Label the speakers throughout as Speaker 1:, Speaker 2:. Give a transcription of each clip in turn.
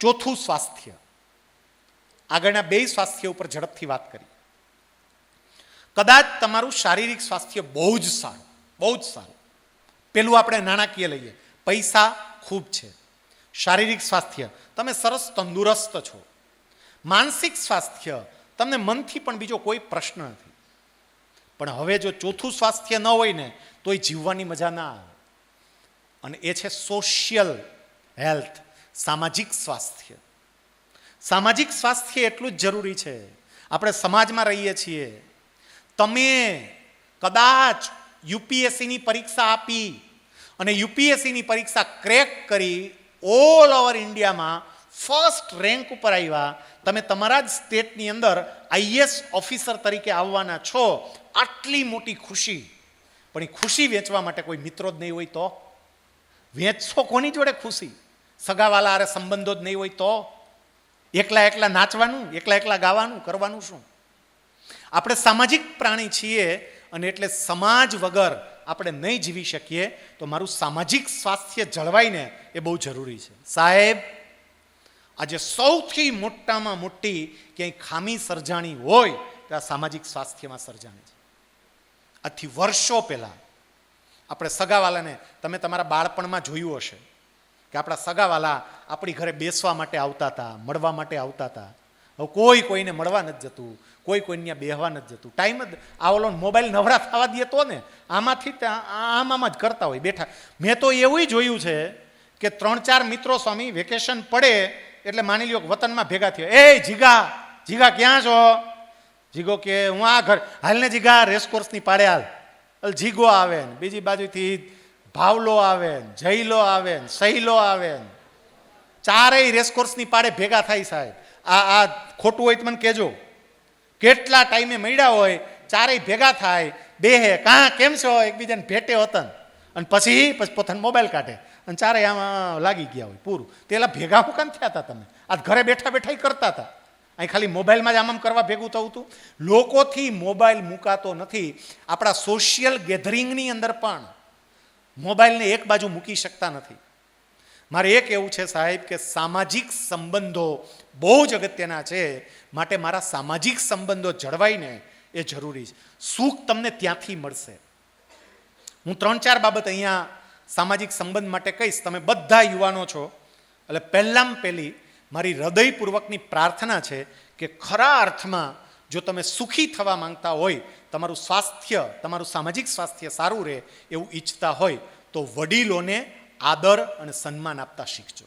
Speaker 1: ચોથું સ્વાસ્થ્ય. આગળના બે સ્વાસ્થ્ય ઉપર ઝડપથી વાત કરી. કદાચ તમારું શારીરિક સ્વાસ્થ્ય બહુ જ સારું. પેલું આપણે નાણાકીય લઈએ, પૈસા ખૂબ છે. શારીરિક સ્વાસ્થ્ય, તમે સરસ તંદુરસ્ત છો. માનસિક સ્વાસ્થ્ય, તમને મનથી પણ બીજો કોઈ પ્રશ્ન નથી. પણ હવે જો ચોથું સ્વાસ્થ્ય ન હોય ને તોય જીવવાની મજા ના આવે. અને એ છે સોશિયલ હેલ્થ, સામાજિક સ્વાસ્થ્ય. સામાજિક સ્વાસ્થ્ય એટલું જ જરૂરી છે. આપણે સમાજમાં રહીએ છીએ. તમે કદાચ યુપીએસસીની પરીક્ષા આપી અને યુપીએસસીની પરીક્ષા ક્રેક કરી ઓલ ઓવર ઇન્ડિયામાં ફર્સ્ટ રેન્ક ઉપર આવ્યા. તમે તમારા જ સ્ટેટની અંદર આઈએએસ ઓફિસર તરીકે આવવાના છો. આટલી મોટી ખુશી. પણ એ ખુશી વેચવા માટે કોઈ મિત્રો જ નહીં હોય તો વેચશો કોની જોડે ખુશી? સગાવાલા અરે સંબંધો જ નહીં હોય તો એકલા નાચવાનું, એકલા ગાવાનું, કરવાનું શું? આપણે સામાજિક પ્રાણી છીએ અને એટલે સમાજ વગર આપણે નહીં જીવી શકીએ. તો મારું સામાજિક સ્વાસ્થ્ય જળવાઈને એ બહુ જરૂરી છે. સાહેબ, આજે સૌથી મોટામાં મોટી ક્યાંય ખામી સર્જાણી હોય તો આ સામાજિક સ્વાસ્થ્યમાં સર્જાણી છે. આથી વર્ષો પહેલાં આપણે સગાવાલાને, તમે તમારા બાળપણમાં જોયું હશે કે આપણા સગાવાલા આપણી ઘરે બેસવા માટે આવતા હતા, મળવા માટે આવતા હતા. હવે કોઈ કોઈને મળવા નથી જતું, કોઈ કોઈને ત્યાં બેહવા નથી જતું. ટાઈમ જ આવલો મોબાઈલ નવરા થવા દે તો ને આમાંથી આમ જ કરતા હોય બેઠા. મેં તો એવું જોયું છે કે 3-4 મિત્રો સ્વામી વેકેશન પડે એટલે માની લ્યો વતનમાં ભેગા થયો. એ જીગા ક્યાં છો? જીગો કે હું આ ઘર, હાલને જીગા રેસકોર્સની પાડે હાલ. જીગો આવે ને બીજી બાજુથી ભાવલો આવે ને જયલો આવે ને સહીલો આવે ને, ચારેય રેસકોર્સની પાડે ભેગા થાય. સાહેબ આ ખોટું હોય તો મને કહેજો. કેટલા ટાઈમે મળ્યા હોય, ચારેય ભેગા થાય, બેહે, કેમ છો, એકબીજાને ભેટે હોતન, અને પછી પોતાનો મોબાઈલ કાઢે અને ચારેય આમાં લાગી ગયા હોય પૂરું. પેલા ભેગા હું કામ થયા હતા તમે? આ ઘરે બેઠા બેઠા કરતા હતા. અહીં ખાલી મોબાઈલમાં જ આમ કરવા ભેગું થવું હતું. લોકોથી મોબાઈલ મુકાતો નથી. આપણા સોશિયલ ગેધરિંગની અંદર પણ મોબાઈલને એક બાજુ મૂકી શકતા નથી. મારે એ કહેવું છે સાહેબ કે સામાજિક સંબંધો બહુ જ અગત્યના છે. માટે મારા સામાજિક સંબંધો જળવાઈને એ જરૂરી છે. સુખ તમને ત્યાંથી મળશે. હું 3-4 બાબત અહીંયા સામાજિક સંબંધ માટે કહીશ. તમે બધા યુવાનો છો એટલે પહેલામાં પહેલી મારી હૃદયપૂર્વકની પ્રાર્થના છે કે ખરા અર્થમાં જો તમે સુખી થવા માંગતા હોય, તમારું સ્વાસ્થ્ય, તમારું સામાજિક સ્વાસ્થ્ય સારું રહે એવું ઈચ્છતા હોય તો વડીલોને આદર અને સન્માન આપતા શીખજો.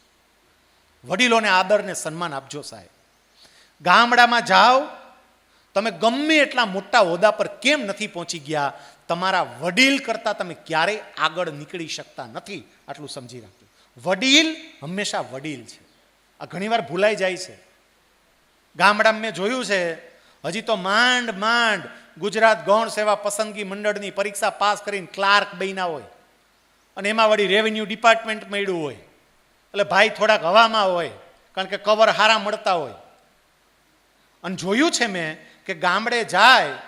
Speaker 1: વડીલોને આદર ને સન્માન આપજો સાહેબ. ગામડામાં જાઓ, તમે ગમે એટલા મોટા હોદ્દા પર કેમ નથી પહોંચી ગયા, તમારા વડીલ કરતાં તમે ક્યારેય આગળ નીકળી શકતા નથી. આટલું સમજી રાખજો. વડીલ હંમેશા વડીલ છે. આ ઘણીવાર ભૂલાઈ જાય છે. ગામડામાં મેં જોયું છે, હજી તો માંડ ગુજરાત ગૌણ સેવા પસંદગી મંડળની પરીક્ષા પાસ કરીને ક્લાર્ક બન્યા હોય અને એમાં વળી રેવન્યુ ડિપાર્ટમેન્ટ મળ્યું હોય એટલે ભાઈ થોડાક હવામાં હોય, કારણ કે કવર હારા મળતા હોય. અને જોયું છે મેં કે ગામડે જાય,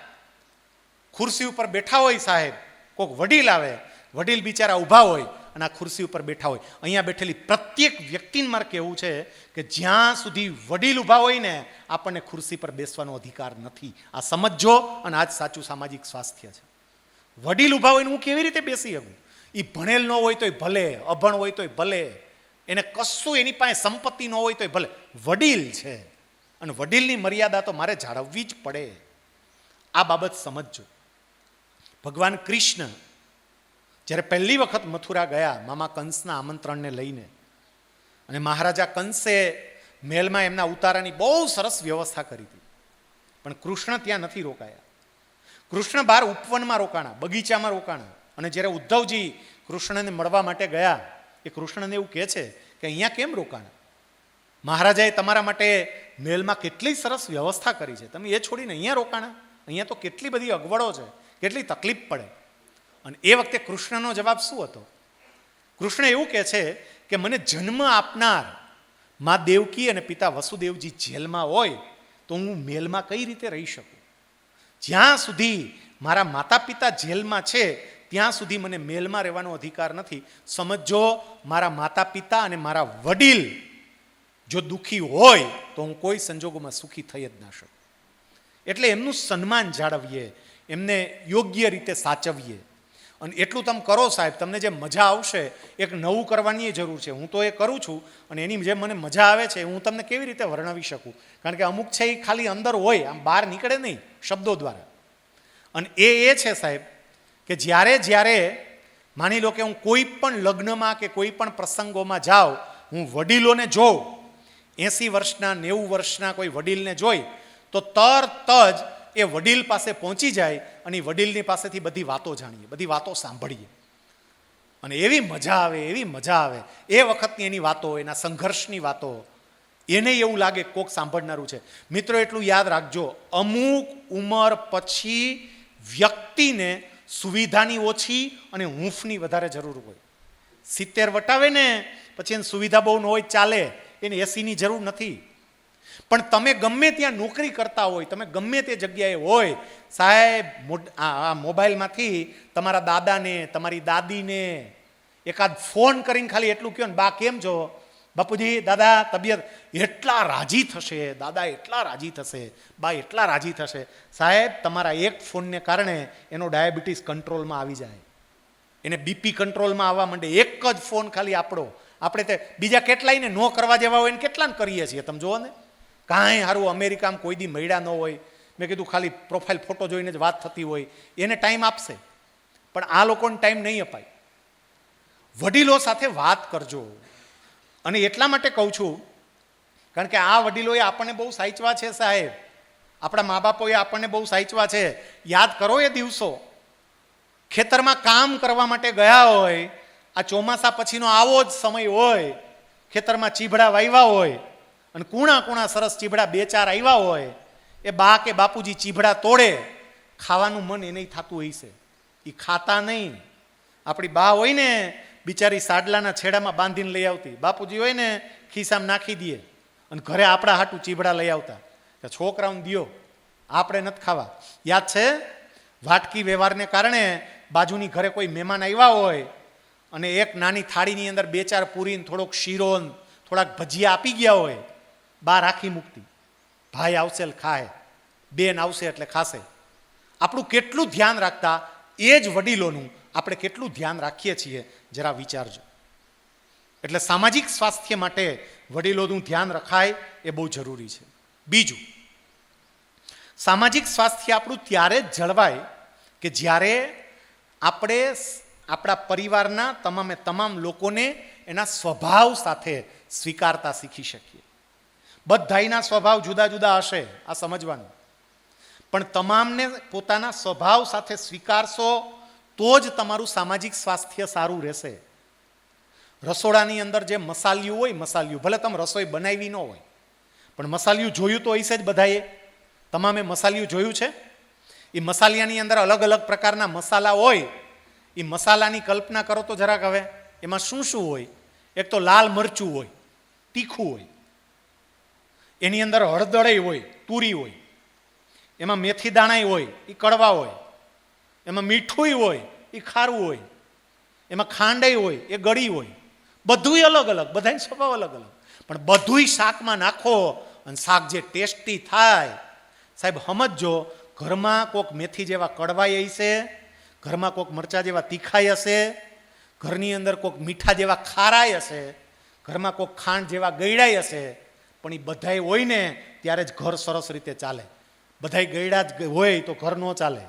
Speaker 1: ખુરશી ઉપર બેઠા હોય સાહેબ, કોઈક વડીલ આવે, વડીલ બિચારા ઊભા હોય અને આ ખુરશી ઉપર બેઠા હોય. અહીંયા બેઠેલી પ્રત્યેક વ્યક્તિને મારે કહેવું છે કે જ્યાં સુધી વડીલ ઊભા હોય ને આપણને ખુરશી પર બેસવાનો અધિકાર નથી. આ સમજજો અને આ જ સાચું સામાજિક સ્વાસ્થ્ય છે. વડીલ ઊભા હોય ને હું કેવી રીતે બેસી શકું? એ ભણેલ ન હોય તોય ભલે, અભણ હોય તોય ભલે, એને કશું એની પાસે સંપત્તિ ન હોય તોય ભલે, વડીલ છે અને વડીલની મર્યાદા તો મારે જાળવવી જ પડે. આ બાબત સમજજો. ભગવાન કૃષ્ણ જ્યારે પહેલી વખત મથુરા ગયા મામા કંસના આમંત્રણને લઈને, અને મહારાજા કંસે મહેલમાં એમના ઉતારાની બહુ સરસ વ્યવસ્થા કરી હતી, પણ કૃષ્ણ ત્યાં નથી રોકાયા. કૃષ્ણ બહાર ઉપવનમાં રોકાણા, બગીચામાં રોકાણા. અને જ્યારે ઉદ્ધવજી કૃષ્ણને મળવા માટે ગયા, એ કૃષ્ણને એવું કહે છે કે અહીંયા કેમ રોકાણા? મહારાજાએ તમારા માટે મહેલમાં કેટલી સરસ વ્યવસ્થા કરી છે, તમે એ છોડીને અહીંયા રોકાણા? અહીંયા તો કેટલી બધી અગવડો છે, કેટલી તકલીફ પડે. અને એ વખતે કૃષ્ણનો જવાબ શું હતો? કૃષ્ણ એવું કહે છે કે મને જન્મ આપનાર મા દેવકી અને પિતા વસુદેવજી જેલમાં હોય તો હું મહેલમાં કઈ રીતે રહી શકું? જ્યાં સુધી મારા માતા પિતા જેલમાં છે ત્યાં સુધી મને મહેલમાં રહેવાનો અધિકાર નથી. સમજો, મારા માતા પિતા અને મારા વડીલ જો દુઃખી હોય તો હું કોઈ સંજોગોમાં સુખી થઈ જ ના શકું. એટલે એમનું સન્માન જાળવીએ, એમને યોગ્ય રીતે સાચવીએ. અને એટલું તમે કરો સાહેબ, તમને જે મજા આવશે, એક નવું કરવાની જરૂર છે. હું તો એ કરું છું અને એની જે મને મજા આવે છે હું તમને કેવી રીતે વર્ણવી શકું? કારણ કે અમુક છે એ ખાલી અંદર હોય, આમ બહાર નીકળે નહીં શબ્દો દ્વારા. અને એ છે સાહેબ કે જ્યારે માની લો કે હું કોઈ પણ લગ્નમાં કે કોઈ પણ પ્રસંગોમાં જાઉં, હું વડીલોને જોઉં, 80 વર્ષના 90 વર્ષના કોઈ વડીલને જોઈ તો તરત જ એ વડીલ પાસે પહોંચી જાય અને વડીલની પાસેથી બધી વાતો જાણીએ, બધી વાતો સાંભળીએ. અને એવી મજા આવે એ વખતની એની વાતો, એના સંઘર્ષની વાતો, એને એવું લાગે કોક સાંભળનારું છે. મિત્રો એટલું યાદ રાખજો, અમુક ઉંમર પછી વ્યક્તિને સુવિધાની ઓછી અને હૂંફની વધારે જરૂર હોય. 70 વટાવે ને પછી એને સુવિધા બહુ ન હોય ચાલે, એને એસીની જરૂર નથી. પણ તમે ગમે ત્યાં નોકરી કરતા હોય, તમે ગમે તે જગ્યાએ હોય સાહેબ, આ મોબાઈલમાંથી તમારા દાદાને, તમારી દાદીને એકાદ ફોન કરીને ખાલી એટલું કહો ને, બા કેમ છો, બાપુજી, દાદા તબિયત, એટલા રાજી થશે, દાદા એટલા રાજી થશે, બા એટલા રાજી થશે. સાહેબ તમારા એક ફોનને કારણે એનો ડાયાબિટીસ કંટ્રોલમાં આવી જાય, એને બીપી કંટ્રોલમાં આવવા માંડે. એક જ ફોન ખાલી આપણે તે બીજા કેટલાયને ન કરવા જેવા હોય ને કેટલાને કરીએ છીએ તમે જુઓ ને. કાંઈ સારું અમેરિકામાં કોઈ દી મળ્યા ન હોય, મેં કીધું ખાલી પ્રોફાઇલ ફોટો જોઈને જ વાત થતી હોય, એને ટાઈમ આપશે. પણ આ લોકોને ટાઈમ નહીં અપાય. વડીલો સાથે વાત કરજો. અને એટલા માટે કહું છું કારણ કે આ વડીલોએ આપણને બહુ સાચવા છે સાહેબ, આપણા મા બાપોએ આપણને બહુ સાચવા છે. યાદ કરો એ દિવસો, ખેતરમાં કામ કરવા માટે ગયા હોય, આ ચોમાસા પછીનો આવો જ સમય હોય, ખેતરમાં ચીભડા વાવ્યા હોય અને કૂણા સરસ ચીભડા 2-4 આવ્યા હોય, એ બા કે બાપુજી ચીભડા તોડે, ખાવાનું મન એને થતું હોય છે, એ ખાતા નહીં. આપણી બા હોય ને બિચારી સાડલાના છેડામાં બાંધીને લઈ આવતી, બાપુજી હોય ને ખિસ્સામાં નાખી દે અને ઘરે આપણા હાટું ચીભડા લઈ આવતા કે છોકરાઓને દિયો, આપણે નથી ખાવા. યાદ છે વાટકી વ્યવહારને કારણે બાજુની ઘરે કોઈ મહેમાન આવ્યા હોય અને એક નાની થાળીની અંદર 2-4 પૂરીને થોડોક શીરો, થોડાક ભજીયા આપી ગયા હોય, બા રાખી મૂકતી, ભાઈ આવશે એટલે ખાય, બેન આવશે એટલે ખાશે. આપણું કેટલું ધ્યાન રાખતા, એ જ વડીલોનું આપણે કેટલું ધ્યાન રાખીએ છીએ જરા વિચારજો. એટલે સામાજિક સ્વાસ્થ્ય માટે વડીલોનું ધ્યાન રખાય એ બહુ જરૂરી છે. બીજું, સામાજિક સ્વાસ્થ્ય આપણું ત્યારે જ જળવાય કે જ્યારે આપણે આપણા પરિવારના તમામ લોકોને એના સ્વભાવ સાથે સ્વીકારતા શીખી શકીએ. બધાયના સ્વભાવ જુદા જુદા હશે, આ સમજવાનું, પણ તમામને પોતાના સ્વભાવ સાથે સ્વીકારશો તો જ તમારું સામાજિક સ્વાસ્થ્ય સારું રહેશે. રસોડાની અંદર જે મસાલિયું હોય, મસાલિયું ભલે તમે રસોઈ બનાવી ન હોય પણ મસાલિયું જોયું તો હશે જ બધાએ, તમામે મસાલિયું જોયું છે. એ મસાલિયાની અંદર અલગ અલગ પ્રકારના મસાલા હોય, એ મસાલાની કલ્પના કરો તો જરાક. હવે એમાં શું શું હોય? એક તો લાલ મરચું હોય, તીખું હોય, એની અંદર હળદળઈ હોય, તુરી હોય, એમાં મેથી દાણા હોય, એ કડવા હોય, એમાં મીઠું હોય, એ ખારું હોય, એમાં ખાંડઈ હોય, એ ગળી હોય. બધુંય અલગ અલગ, બધાય સ્વભાવ અલગ અલગ, પણ બધુંય શાકમાં નાખો અને શાક જે ટેસ્ટી થાય. સાહેબ સમજો, ઘરમાં કોઈક મેથી જેવા કડવાઈ હશે, ઘરમાં કોઈક મરચા જેવા તીખાઈ હશે, ઘરની અંદર કોઈક મીઠા જેવા ખારાઈ હશે, ઘરમાં કોઈક ખાંડ જેવા ગળ્યાઈ હશે, પણ એ બધાય હોય ને ત્યારે જ ઘર સરસ રીતે ચાલે. બધાય ગળ્યા જ હોય તો ઘર ન ચાલે.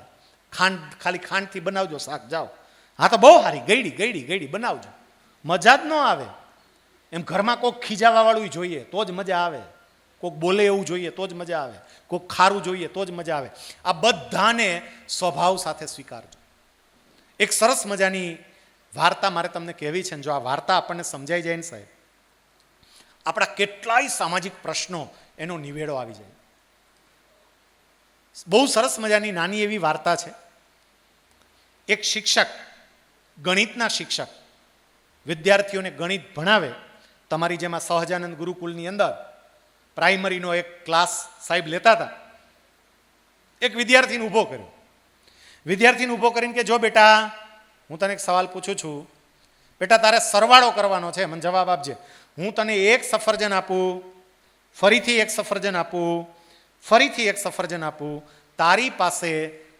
Speaker 1: ખાલી ખાંડથી બનાવજો શાક, જાઓ, હા તો બહુ સારી ગળી બનાવજો, મજા જ ન આવે. એમ ઘરમાં કોઈક ખીજાવાવાળું જોઈએ તો જ મજા આવે, કોઈક બોલે એવું જોઈએ તો જ મજા આવે, કોઈક ખારું જોઈએ તો જ મજા આવે. આ બધાને સ્વભાવ સાથે સ્વીકારજો. એક સરસ મજાની વાર્તા મારે તમને કહેવી છે, જો આ વાર્તા આપણને સમજાઈ જાય ને સાહેબ, આપણા કેટલાય સામાજિક પ્રશ્નો એનો નિવેડો આવી જાય. બહુ સરસ મજાની નાની એવી વાર્તા છે. એક શિક્ષક, ગણિતના શિક્ષક, વિદ્યાર્થીઓને ગણિત ભણાવે. તમારી જેમાં સહજાનંદ ગુરુકુલની અંદર પ્રાઇમરીનો એક ક્લાસ સાહેબ લેતા હતા. એક વિદ્યાર્થીને ઊભો કર્યો. વિદ્યાર્થીને ઊભો કરીને કે જો બેટા, હું તને એક સવાલ પૂછું છું, બેટા તારે સરવાળો કરવાનો છે, મને જવાબ આપજે. હું તને એક સફરજન આપું ફરીથી એક સફરજન આપું, ફરીથી એક સફરજન આપું, તારી પાસે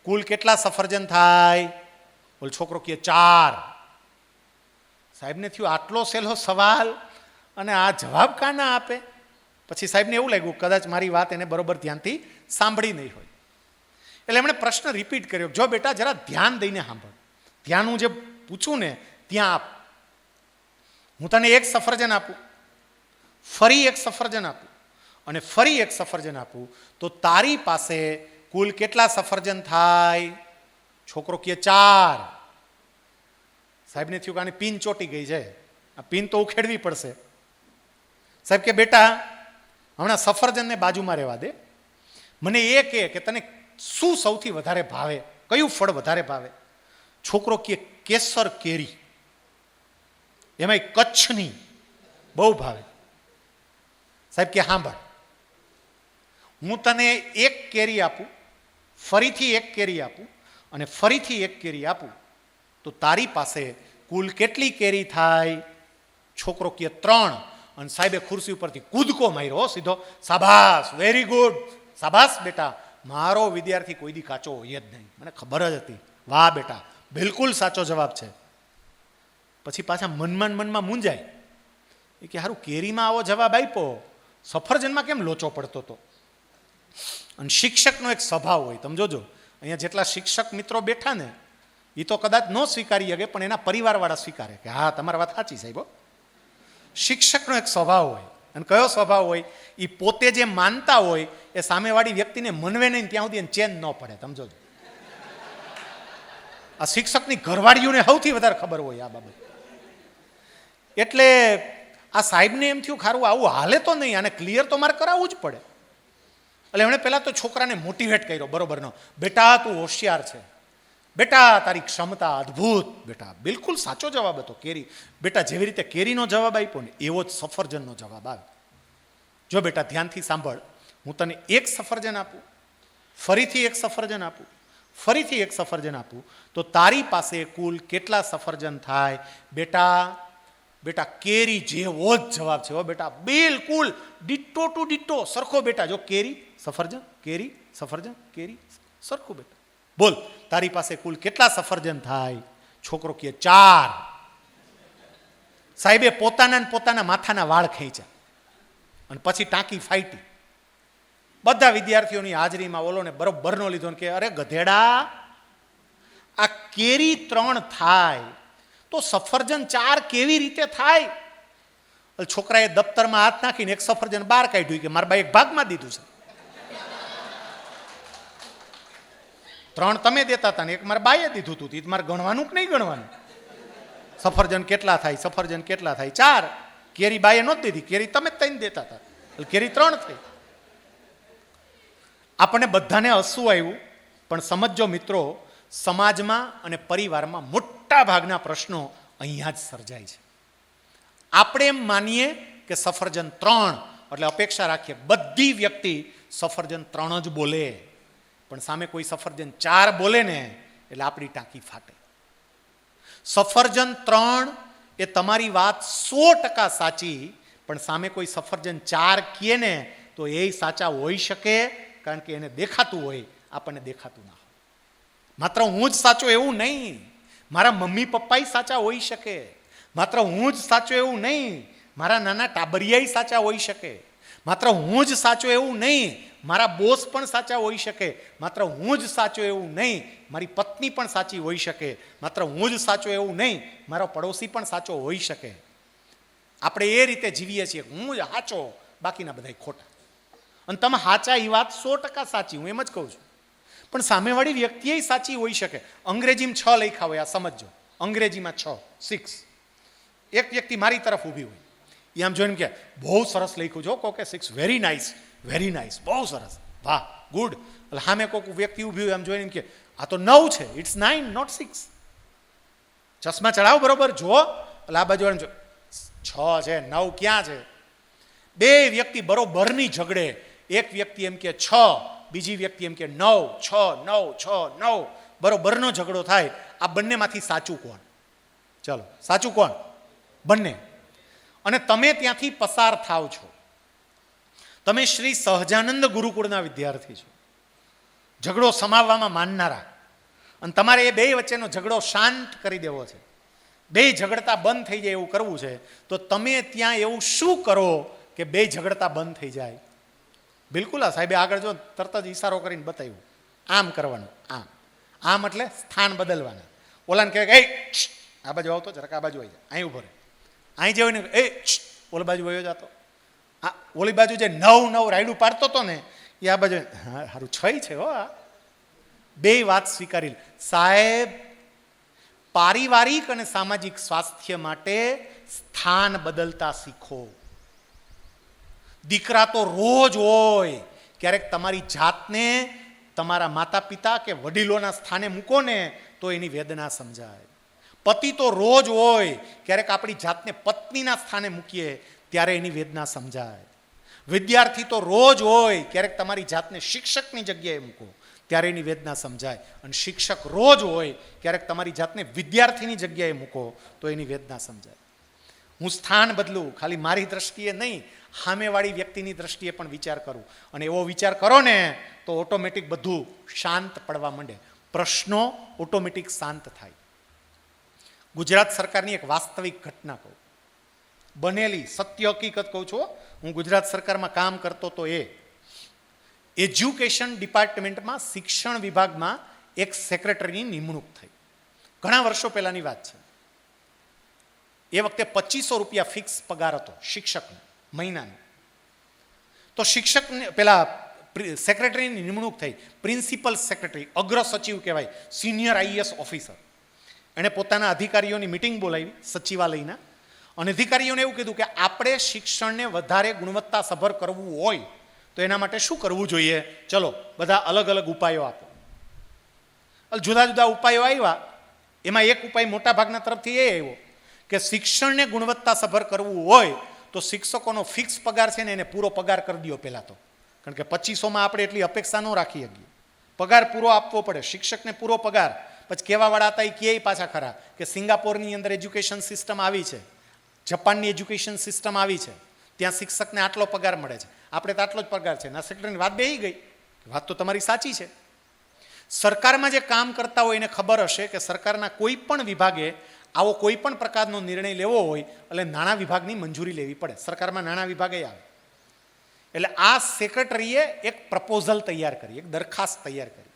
Speaker 1: કુલ કેટલા સફરજન થાય? બોલ છોકરો કહે 4. સાહેબને થયું આટલો સહેલો સવાલ અને આ જવાબ કાં ના આપે? પછી સાહેબને એવું લાગ્યું કદાચ મારી વાત એને બરોબર ધ્યાનથી સાંભળી નહીં હોય, એટલે એમણે પ્રશ્ન રિપીટ કર્યો, જો બેટા જરા ધ્યાન દઈને સાંભળ, ધ્યાન હું જે પૂછું ને ત્યાં આપ. હું તને એક સફરજન આપું, ફરી એક સફરજન આપું અને ફરી એક સફરજન આપું તો તારી પાસે કુલ કેટલા સફરજન થાય? છોકરો કહે 4. સાહેબને થયું કે આની પિન ચોટી ગઈ છે, આ પિન તો ઉખેડવી પડશે. સાહેબ કે બેટા હમણાં સફરજનને બાજુમાં રહેવા દે, મને એ કે તને શું સૌથી વધારે ભાવે, કયું ફળ વધારે ભાવે? છોકરો કહે કેસર કેરી, એમાંય કચ્છની બહુ ભાવે. સાહેબ કે સાંભળ, હું તને એક કેરી આપું, ફરીથી એક કેરી આપું અને ફરીથી એક કેરી આપું તો તારી પાસે કુલ કેટલી કેરી થાય? છોકરો કહે 3. અને સાહેબે ખુરશી ઉપરથી કૂદકો માર્યો સીધો. શાબાશ, વેરી ગુડ, શાબાશ બેટા, મારો વિદ્યાર્થી કોઈ દી કાચો હોય જ નહીં, મને ખબર જ હતી, વાહ બેટા, બિલકુલ સાચો જવાબ છે. પછી પાછા મનમાં મૂંઝાય એ કે હારું કેરીમાં આવો જવાબ આપ્યો, સફરજનમાં કેમ લોચો પડતો હતો? અને શિક્ષકનો એક સ્વભાવ હોય, તમે જોજો અહીંયા જેટલા શિક્ષક મિત્રો બેઠા ને એ તો કદાચ ન સ્વીકારી શકે પણ એના પરિવારવાળા સ્વીકારે કે હા તમારી વાત સાચી સાહેબ. શિક્ષકનો એક સ્વભાવ હોય, અને કયો સ્વભાવ હોય? એ પોતે જે માનતા હોય એ સામેવાળી વ્યક્તિને મનવે નહીં ત્યાં સુધી એને ચેન ન પડે. તમે જોજો, આ શિક્ષકની ઘરવાળીઓને સૌથી વધારે ખબર હોય આ બાબત. એટલે આ સાહેબને એમ થયું ખારું આવું હાલે તો નહીં, આને ક્લિયર તો મારે કરાવવું જ પડે. એટલે એમણે પહેલાં તો છોકરાને મોટિવેટ કર્યો બરોબરનો, બેટા તું હોશિયાર છે, બેટા તારી ક્ષમતા અદ્ભુત, બેટા બિલકુલ સાચો જવાબ હતો કેરી. બેટા જેવી રીતે કેરીનો જવાબ આપ્યો ને એવો જ સફરજનનો જવાબ આવે. જો બેટા ધ્યાનથી સાંભળ, હું તને એક સફરજન આપું, ફરીથી એક સફરજન આપું, ફરીથી એક સફરજન આપું તો તારી પાસે કુલ કેટલા સફરજન થાય? બેટા કેરી જેવો જ જવાબ છે હો બેટા, બિલકુલ ડિટ્ટો ટુ ડિટ્ટો સરખો. બેટા જો કેરી સફરજન, કેરી સફરજન, કેરી સરખું. બેટા બોલ તારી પાસે કુલ કેટલા સફરજન થાય? છોકરો કહે 4. સાહેબે પોતાના માથાના વાળ ખેંચ્યા અને પછી ટાંકી ફાટી. બધા વિદ્યાર્થીઓની હાજરીમાં ઓલોને બરોબરનો લીધો કે અરે ગધેડા, આ કેરી 3 થાય તો સફરજન 4 કેવી રીતે થાય? છોકરાએ દફતરમાં હાથ નાખીને એક સફરજન બહાર કાઢ્યું કે મારા બા એક ભાગમાં દીધું છે. 3 તમે દેતા હતા ને એક મારા બાએ દીધું હતું, એ મારે ગણવાનું કે નહીં ગણવાનું? સફરજન કેટલા થાય? સફરજન કેટલા થાય? 4. કેરી બાએ નહોતી દીધી, કેરી તમે 3 દેતા હતા, કેરી 3 થઈ. આપણને બધાને હસવું આવ્યું, પણ સમજો મિત્રો, સમાજમાં અને પરિવારમાં મોટા ભાગના પ્રશ્નો અહીંયા જ સર્જાય છે. આપણે એમ માનીએ કે સફરજન 3 એટલે અપેક્ષા રાખીએ બધી વ્યક્તિ સફરજન 3 જ બોલે, પણ સામે કોઈ સફરજન 4 બોલે ને એટલે આપણી ટાંકી ફાટે. સફરજન 3 એ તમારી વાત 100% સાચી, પણ સામે કોઈ સફરજન 4 કહે ને તો એ સાચા હોઈ શકે, કારણ કે એને દેખાતું હોય, આપણને દેખાતું ના હોય. માત્ર હું જ સાચો એવું નહીં, મારા મમ્મી પપ્પા સાચા હોઈ શકે. માત્ર હું જ સાચો એવું નહીં, મારા નાના ટાબરિયા સાચા હોઈ શકે. માત્ર હું જ સાચો એવું નહીં, મારા બોસ પણ સાચા હોઈ શકે. માત્ર હું જ સાચો એવું નહીં, મારી પત્ની પણ સાચી હોઈ શકે. માત્ર હું જ સાચો એવું નહીં, મારો પડોશી પણ સાચો હોઈ શકે. આપણે એ રીતે જીવીએ છીએ, હું જ સાચો, બાકીના બધા ખોટા. અને તમે સાચા એ વાત 100% સાચી, હું એમ જ કહું છું, પણ સામેવાળી વ્યક્તિ સાચી હોઈ શકે. અંગ્રેજીમાં 6 લખ્યા હોય, આ સમજો, અંગ્રેજીમાં 6. એક વ્યક્તિ મારી તરફ ઊભી હોય, એ આમ જોઈને કે બહુ સરસ લખ્યું છો, કહો કે 6, વેરી નાઇસ, બહુ સરસ, વાહ, ગુડ. એટલે સામે કોઈક વ્યક્તિ ઊભી હોય, આમ જોઈને કે આ તો 9 છે, ઇટ્સ 9 નોટ 6. ચશ્મા ચડાવો બરોબર, જો. એટલે આ બાજુ 6 છે, 9 ક્યાં છે? બે વ્યક્તિ બરોબરની ઝઘડે. એક વ્યક્તિ એમ કે 6, બીજી વ્યક્તિ એમ કે 9, 6, 9, 6, 9, બરોબરનો ઝઘડો થાય. આ બંનેમાંથી સાચું કોણ? ચલો, સાચું કોણ? બંને. અને તમે ત્યાંથી પસાર થાવ છો, તમે શ્રી સહજાનંદ ગુરુકુળના વિદ્યાર્થી છો, ઝઘડો સમાવવામાં માનનારા, અને તમારે એ બે વચ્ચેનો ઝઘડો શાંત કરી દેવો છે, બે ઝઘડતા બંધ થઈ જાય એવું કરવું છે, તો તમે ત્યાં એવું શું કરો કે બે ઝઘડતા બંધ થઈ જાય? બિલકુલ આ સાહેબે આગળ જો તરત જ ઈશારો કરીને બતાવ્યું, આમ કરવાનું, આમ આમ એટલે સ્થાન બદલવાના. ઓલાને કહે એ આ બાજુ આવતો જરાક આ બાજુ આવી જાય, અહીં ઉભો રહે, અહીં જે હોય ને એ ઓલી બાજુ વયો જતો, આ ઓલી બાજુ જે નવ રાયડું પાડતો હતો ને એ આ બાજુ, હા સારું છઈ છે હો, આ બે વાત સ્વીકારી. સાહેબ, પારિવારિક અને સામાજિક સ્વાસ્થ્ય માટે સ્થાન બદલતા શીખો. દીકરા તો રોજ હોય, ક્યારેક તમારી જાતને તમારા માતા પિતા કે વડીલોના સ્થાને મૂકો ને તો એની વેદના સમજાય. પતિ તો રોજ હોય, ક્યારેક આપણી જાતને પત્નીના સ્થાને મૂકીએ ત્યારે એની વેદના સમજાય. વિદ્યાર્થી તો રોજ હોય, ક્યારેક તમારી જાતને શિક્ષકની જગ્યાએ મૂકો ત્યારે એની વેદના સમજાય. અને શિક્ષક રોજ હોય, ક્યારેક તમારી જાતને વિદ્યાર્થીની જગ્યાએ મૂકો તો એની વેદના સમજાય. હું સ્થાન બદલું, ખાલી મારી દ્રષ્ટિએ નહીં, સામેવાળી વ્યક્તિની દ્રષ્ટિએ પણ વિચાર કરું, અને એવો વિચાર કરો ને તો ઓટોમેટિક બધું શાંત પડવા માંડે, પ્રશ્નો ઓટોમેટિક શાંત થાય. ગુજરાત સરકારની એક વાસ્તવિક ઘટના કહું, બનેલી સત્ય હકીકત કહું છું. હું ગુજરાત સરકારમાં કામ કરતો તો એજ્યુકેશન ડિપાર્ટમેન્ટમાં શિક્ષણ વિભાગમાં એક સેક્રેટરીની નિમણૂક થઈ. ઘણા વર્ષો પહેલાની વાત છે. એ વખતે 2500 રૂપિયા ફિક્સ પગાર હતો શિક્ષકનો મહિનાનો. તો શિક્ષકને પેલા સેક્રેટરીની નિમણૂક થઈ, પ્રિન્સિપલ સેક્રેટરી, અગ્ર સચિવ કહેવાય, સિનિયર આઈએએસ ઓફિસર. એણે પોતાના અધિકારીઓની મિટિંગ બોલાવી સચિવાલયના, અને અધિકારીઓને એવું કીધું કે આપણે શિક્ષણને વધારે ગુણવત્તાસભર કરવું હોય તો એના માટે શું કરવું જોઈએ, ચલો બધા અલગ અલગ ઉપાયો આપો. જુદા જુદા ઉપાયો આવ્યા. એમાં એક ઉપાય મોટા ભાગના તરફથી એ આવ્યો કે શિક્ષણને ગુણવત્તાસભર કરવું હોય તો શિક્ષકોનો ફિક્સ પગાર છે ને એને પૂરો પગાર કરી દો પહેલાં તો, કારણ કે 2500માં આપણે એટલી અપેક્ષા ન રાખી શકીએ. પગાર પૂરો આપવો પડે, શિક્ષકને પૂરો પગાર. પછી કહેવાવાળા હતા એ કહે પાછા ખરા કે સિંગાપોરની અંદર એજ્યુકેશન સિસ્ટમ આવી છે, જાપાનની એજ્યુકેશન સિસ્ટમ આવી છે, ત્યાં શિક્ષકને આટલો પગાર મળે છે, આપણે તો આટલો જ પગાર છે. ના, સેક્રેટરીની વાત બેહી ગઈ, વાત તો તમારી સાચી છે. સરકારમાં જે કામ કરતા હોય એને ખબર હશે કે સરકારના કોઈ પણ વિભાગે આવો કોઈ પણ પ્રકારનો નિર્ણય લેવો હોય એટલે નાણાં વિભાગની મંજૂરી લેવી પડે. સરકારમાં નાણાં વિભાગે આવે. એટલે આ સેક્રેટરીએ એક પ્રપોઝલ તૈયાર કરી, એક દરખાસ્ત તૈયાર કરી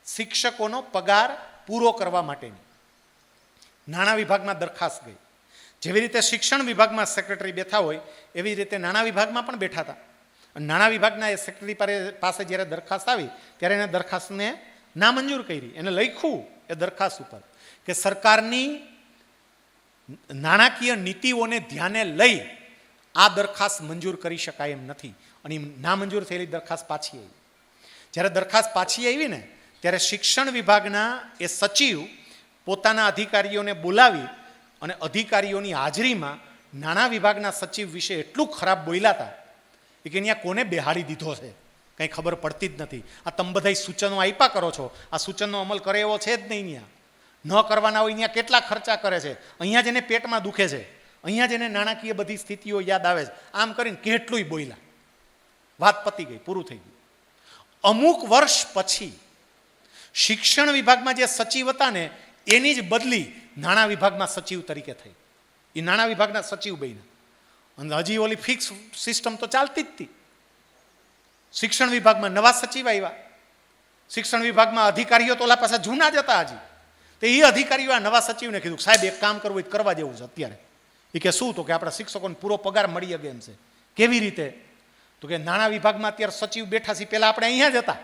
Speaker 1: શિક્ષકોનો પગાર પૂરો કરવા માટેની. નાણાં વિભાગમાં દરખાસ્ત ગઈ. જેવી રીતે શિક્ષણ વિભાગમાં સેક્રેટરી બેઠા હોય એવી રીતે નાણાં વિભાગમાં પણ બેઠા હતા. અને નાણાં વિભાગના એ સેક્રેટરી પાસે જ્યારે દરખાસ્ત આવી ત્યારે એને દરખાસ્તને નામંજૂર કરી. એને લખ્યું એ દરખાસ્ત ઉપર કે સરકારની નાણાકીય નીતિઓને ધ્યાને લઈ આ દરખાસ્ત મંજૂર કરી શકાય એમ નથી. અને નામંજૂર થયેલી દરખાસ્ત પાછી આવી. જ્યારે દરખાસ્ત પાછી આવી ને ત્યારે શિક્ષણ વિભાગના એ સચિવ પોતાના અધિકારીઓને બોલાવી અને અધિકારીઓની હાજરીમાં નાણાં વિભાગના સચિવ વિશે એટલું ખરાબ બોલ્યા હતા કે અહીંયા કોને બેહાડી દીધો છે કંઈ ખબર પડતી જ નથી. આ તમે બધા સૂચનો આપ્યા કરો છો, આ સૂચનનો અમલ કરે એવો છે જ નહીં. અહીંયા ન કરવાના હોય અહીંયા કેટલા ખર્ચા કરે છે, અહીંયા જેને પેટમાં દુખે છે, અહીંયા જેને નાણાકીય બધી સ્થિતિઓ યાદ આવે છે, આમ કરીને કેટલુંય બોલ્યા. વાત પતી ગઈ, પૂરું થઈ ગયું. અમુક વર્ષ પછી શિક્ષણ વિભાગમાં જે સચિવ હતા ને એની જ બદલી નાણાં વિભાગમાં સચિવ તરીકે થઈ. એ નાણાં વિભાગના સચિવ બન્યા. અને હજી ઓલી ફિક્સ સિસ્ટમ તો ચાલતી જ હતી. શિક્ષણ વિભાગમાં નવા સચિવ આવ્યા. શિક્ષણ વિભાગમાં અધિકારીઓ તો ઓલા પાછા જૂના જ હતા હજી. તો એ અધિકારીઓ આ નવા સચિવને કીધું સાહેબ એક કામ કરવું હોય કરવા જેવું છે અત્યારે. એ કે શું? તો કે આપણા શિક્ષકોને પૂરો પગાર મળી શકે એમ છે. કેવી રીતે? તો કે નાણાં વિભાગમાં અત્યારે સચિવ બેઠા છે, પહેલાં આપણે અહીંયા જ હતા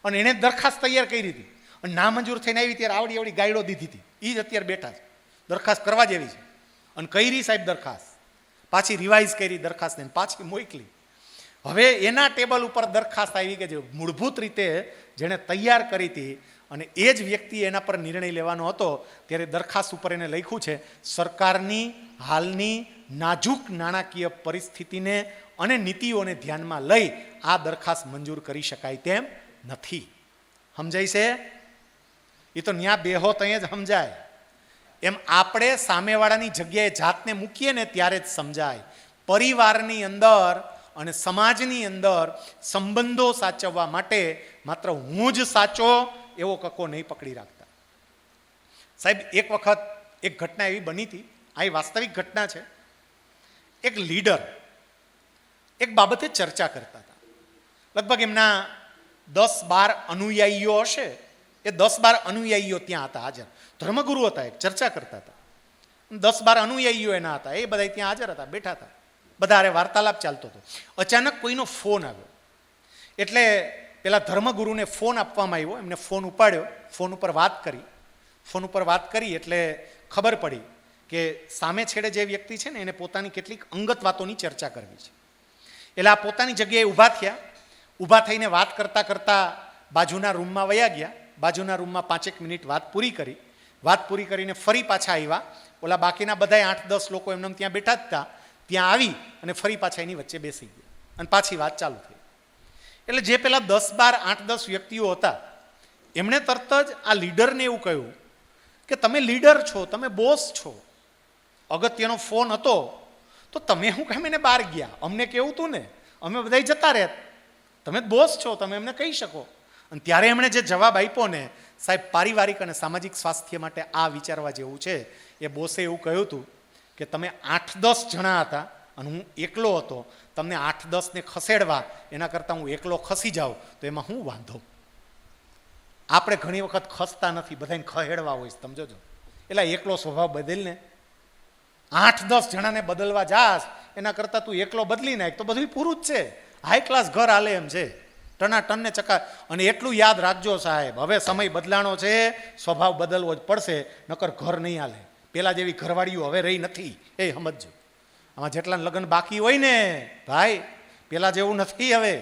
Speaker 1: અને એને દરખાસ્ત તૈયાર કરી હતી અને નામંજૂર થઈને આવી ત્યારે આવડી આવડી ગાઈડો દીધી હતી. એ જ અત્યારે બેઠા છે. દરખાસ્ત કરવા જેવી છે. અને કરી સાહેબ દરખાસ્ત, પાછી રિવાઇઝ કરી દરખાસ્તને પાછી મોકલી. હવે એના ટેબલ ઉપર દરખાસ્ત આવી કે જે મૂળભૂત રીતે જેણે તૈયાર કરી હતી અને એ જ વ્યક્તિ એના પર નિર્ણય લેવાનો હતો ત્યારે દરખાસ્ત ઉપર એને લખ્યું છે સરકારની હાલની નાજુક નાણાકીય પરિસ્થિતિને અને નીતિઓને ધ્યાનમાં લઈ આ દરખાસ્ત મંજૂર કરી શકાય તેમ નથી. સમજાય છે? એ તો ન્યા બેહો ત્યાં જ સમજાય. એમ આપણે સામેવાળાની જગ્યાએ જાતને મૂકીએ ને ત્યારે જ સમજાય. પરિવારની અંદર અને સમાજની અંદર સંબંધો સાચવવા માટે માત્ર હું જ સાચો એવો કક્કો નહીં પકડી રાખતા. સાહેબ, એક વખત એક ઘટના એવી બની હતી, આ એ વાસ્તવિક ઘટના છે. એક લીડર એક બાબતે ચર્ચા કરતા હતા. લગભગ એમના 10-12 અનુયાયીઓ હશે. એ 10-12 અનુયાયીઓ ત્યાં હતા હાજર. ધર્મગુરુ હતા, એક ચર્ચા કરતા હતા. 10-12 અનુયાયીઓ એના હતા, એ બધા ત્યાં હાજર હતા, બેઠા હતા. બધા હારે વાર્તાલાપ ચાલતો હતો. અચાનક કોઈનો ફોન આવ્યો. એટલે પેલા ધર્મગુરુને ફોન આપવામાં આવ્યો. એમને ફોન ઉપાડ્યો, ફોન ઉપર વાત કરી. ફોન ઉપર વાત કરી એટલે ખબર પડી કે સામે છેડે જે વ્યક્તિ છે ને એને પોતાની કેટલીક અંગત વાતોની ચર્ચા કરવી છે. એટલે આ પોતાની જગ્યાએ ઊભા થયા. ઊભા થઈને વાત કરતાં કરતાં બાજુના રૂમમાં વયા ગયા. બાજુના રૂમમાં 5-1 મિનિટ વાત પૂરી કરી. વાત પૂરી કરીને ફરી પાછા આવ્યા. ઓલા બાકીના બધા 8-10 લોકો એમને ત્યાં બેઠા જ હતા, ત્યાં આવી અને ફરી પાછા એની વચ્ચે બેસી ગયા અને પાછી વાત ચાલુ થઈ. એટલે જે પેલા 10-12 8-10 વ્યક્તિઓ હતા એમણે તરત જ આ લીડરને એવું કહ્યું કે તમે લીડર છો, તમે બોસ છો, અગત્યનો ફોન હતો તો તમે શું કામ એને બહાર ગયા? અમને કેવું તું ને, અમે બધા જતા રહેત. તમે બોસ છો, તમે એમને કહી શકો. અને ત્યારે એમણે જે જવાબ આપ્યો ને સાહેબ, પારિવારિક અને સામાજિક સ્વાસ્થ્ય માટે આ વિચારવા જેવું છે. એ બોસે એવું કહ્યું હતું કે તમે 8-10 જણા હતા અને હું એકલો હતો, તમને 8-10ને ખસેડવા એના કરતાં હું એકલો ખસી જાઉં તો એમાં શું વાંધો? આપણે ઘણી વખત ખસતા નથી, બધાને ખહેડવા હોય, સમજો છો. એટલે એકલો સ્વભાવ બદલને, 8-10 જણાને બદલવા જાસ એના કરતાં તું એકલો બદલી નાખ તો બધું પૂરું જ છે. હાઈ ક્લાસ ઘર હાલે એમ છે, ટનાટનને ચકા. અને એટલું યાદ રાખજો સાહેબ, હવે સમય બદલાણો છે, સ્વભાવ બદલવો જ પડશે, નકર ઘર નહીં હાલે. પેલા જેવી ઘરવાળીઓ હવે રહી નથી, એ સમજજો. આમાં જેટલા લગ્ન બાકી હોય ને ભાઈ, પેલા જેવું નથી હવે.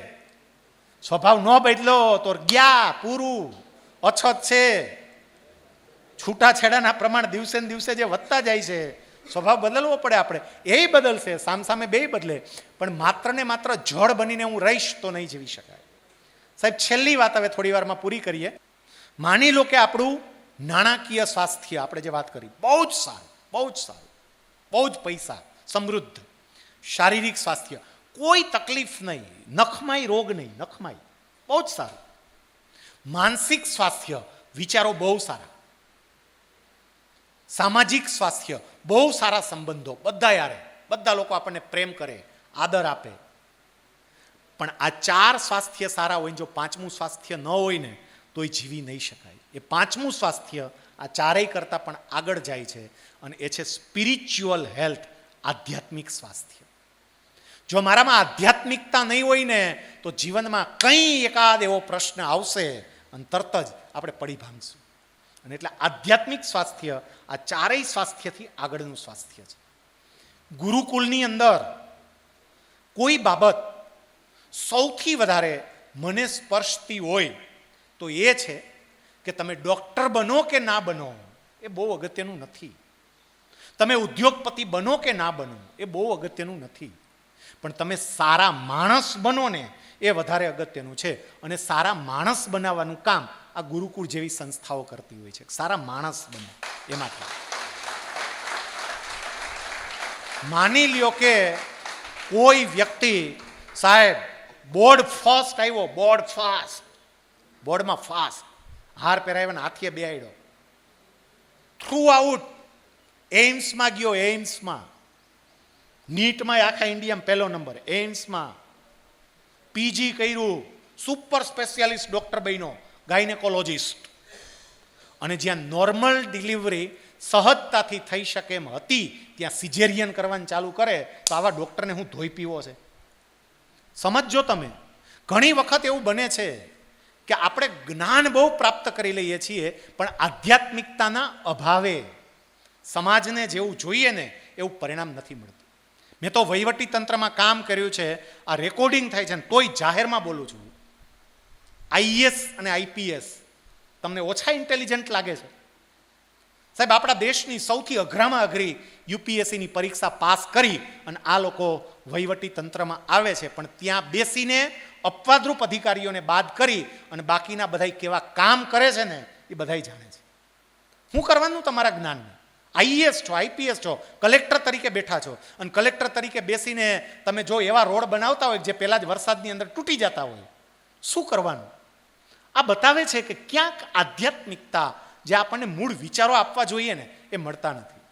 Speaker 1: સ્વભાવ ન બદલો તો ગયા, પૂરું. અછત છે, છૂટાછેડાના પ્રમાણ દિવસે ને દિવસે જે વધતા જાય છે. સ્વભાવ બદલવો પડે આપણે, એ બદલશે, સામસામે બે બદલે. પણ માત્ર ને માત્ર જળ બનીને હું રહીશ તો નહીં જીવી શકાય. સાહેબ, છેલ્લી વાત હવે થોડી વારમાં પૂરી કરીએ. માની લો કે આપણું નાણાકીય સ્વાસ્થ્ય, આપણે જે વાત કરી, બહુ જ સારું, બહુ જ સારું, બહુ જ પૈસા, સમૃદ્ધ. શારીરિક સ્વાસ્થ્ય, કોઈ તકલીફ નહીં, નખમાય રોગ નહીં, નખમાય, બહુ જ સારું. માનસિક સ્વાસ્થ્ય, વિચારો બહુ સારા. સામાજિક સ્વાસ્થ્ય, બહુ સારા સંબંધો, બધા યારે, બધા લોકો આપણને પ્રેમ કરે, આદર આપે. પણ આ 4 સ્વાસ્થ્ય સારા હોય, જો 5મું સ્વાસ્થ્ય ન હોય ને તોય જીવી નહીં શકાય. એ 5મું સ્વાસ્થ્ય આ 4 કરતાં પણ આગળ જાય છે અને એ છે સ્પિરિચ્યુઅલ હેલ્થ, આધ્યાત્મિક સ્વાસ્થ્ય. જો મારામાં આધ્યાત્મિકતા નહીં હોય ને તો જીવનમાં કંઈ એકાદ એવો પ્રશ્ન આવશે અને તરત જ આપણે પડી ભાંગશું. અને એટલે આધ્યાત્મિક સ્વાસ્થ્ય આ 4 સ્વાસ્થ્યથી આગળનું સ્વાસ્થ્ય છે. ગુરુકુલની અંદર કોઈ બાબત સૌથી વધારે મને સ્પર્શતી હોય તો એ છે કે તમે ડૉક્ટર બનો કે ના બનો એ બહુ અગત્યનું નથી. તમે ઉદ્યોગપતિ બનો કે ના બનો એ બહુ અગત્યનું નથી. પણ તમે સારા માણસ બનો ને એ વધારે અગત્યનું છે. અને સારા માણસ બનાવવાનું કામ આ ગુરુકુળ જેવી સંસ્થાઓ કરતી હોય છે. સારા માણસ બને એ માટે. માની લ્યો કે કોઈ વ્યક્તિ, સાહેબ, બોર્ડ ફાસ્ટ આવ્યો, બોર્ડ ફાસ્ટ, બોર્ડમાં ફાસ્ટ, હાર પહેરાવ્યો, હાથીએ બેહાડ્યો, થ્રુ આઉટ એઇમ્સમાં ગયો, એઇમ્સમાં નીટમાં આખા ઇન્ડિયામાં પહેલો નંબર, એઇમ્સમાં પીજી કર્યું, સુપર સ્પેશિયાલિસ્ટ ડોક્ટર બન્યો, ગાયનેકોલોજિસ્ટ. અને જ્યાં નોર્મલ ડિલિવરી સહજતાથી થઈ શકે એમ હતી ત્યાં સિઝેરિયન કરવાનું ચાલુ કરે તો આવા ડોક્ટરને હું ધોઈ પીવો છે? સમજજો તમે. ઘણી વખત એવું બને છે કે આપણે જ્ઞાન બહુ પ્રાપ્ત કરી લઈએ છીએ પણ આધ્યાત્મિકતાના અભાવે સમાજને જેવું જોઈએ ને એવું પરિણામ નથી મળતું. મેં તો વહીવટી તંત્રમાં કામ કર્યું છે, આ રેકોર્ડિંગ થાય છે ને તોય જાહેરમાં બોલું છું. આઈએએસ અને આઈપીએસ તમને ઓછા ઇન્ટેલિજન્ટ લાગે છે? સાહેબ, આપણા દેશની સૌથી અઘરામાં અઘરી યુપીએસસીની પરીક્ષા પાસ કરી અને આ લોકો વહીવટી તંત્રમાં આવે છે, પણ ત્યાં બેસીને અપવાદરૂપ અધિકારીઓને બાદ કરી અને બાકીના બધા કેવા કામ કરે છે ને એ બધાય જાણે છે. શું કરવાનું તમારા જ્ઞાનને? આઈએએસ છો, આઈપીએસ છો, કલેક્ટર તરીકે બેઠા છો, અને કલેક્ટર તરીકે બેસીને તમે જો એવા રોડ બનાવતા હોય જે પહેલાં જ વરસાદની અંદર તૂટી જતા હોય, શું કરવાનું? આ બતાવે છે કે ક્યાંક આધ્યાત્મિકતા જે આપણને મૂળ વિચારો આપવા જોઈએ ને એ મળતા નથી.